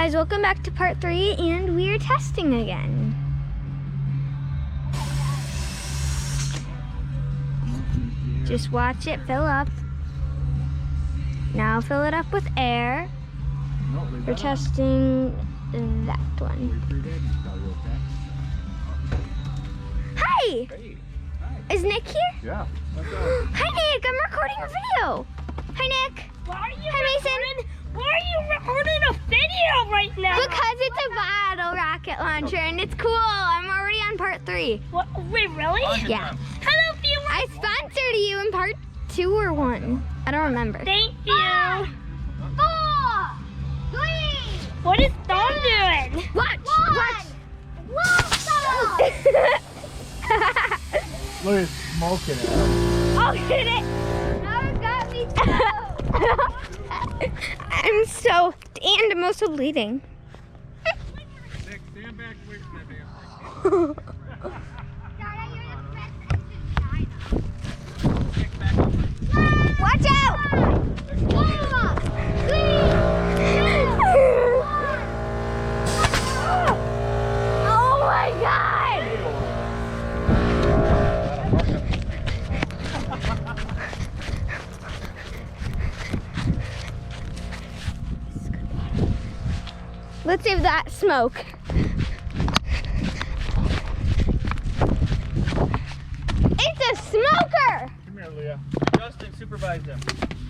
guys, welcome back to part 3, and we are testing again. Just watch it fill up. Now fill it up with air. We're testing that one. Hi! Hey. Is Nick here? Yeah. Hi Nick, I'm recording a video. Hi Nick. Why are you Hi Mason. Why are you recording a video right now? Because it's a bottle rocket launcher and it's cool. I'm already on part 3. What, wait, really? Yeah. Hello, viewers. I sponsored you in part 2 or 1. I don't remember. Thank you. 4, 3. What is Dawn doing? Watch. Look at smoking it. Oh, hit it. Now it got me I'm soaked and I'm also bleeding. Nick, stand back away from that Watch out! Oh my God! Let's save that smoke. It's a smoker! Come here, Leah. Justin, supervise them.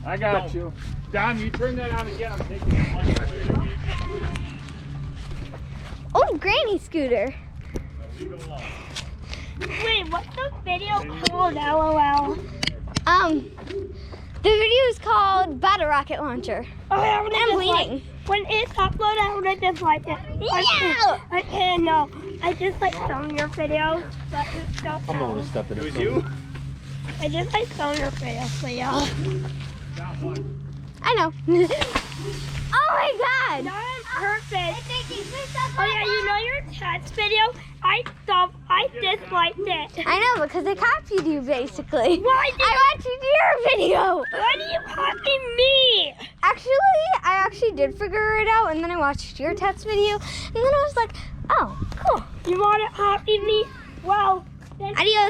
I got you. Don, you turn that on again. I'm taking it. Oh, granny scooter. Leave it alone. Wait, what's the video called? LOL. The video is called Bottle Rocket Launcher. Oh, I would I'm bleeding. When it's uploaded, I would have just liked it. Yeah! Okay, no. I just like some of your videos, but it's so I'm going to step in it. It was you? I just like some of your videos, Leo. I know. Oh my God! Not perfect. Oh yeah, you know your test video? I disliked it. I know, because they copied you basically. Why did I watched your video. Why do you copy me? I actually did figure it out, and then I watched your test video, and then I was like, oh, cool. You want to copy me? Well, then Adios.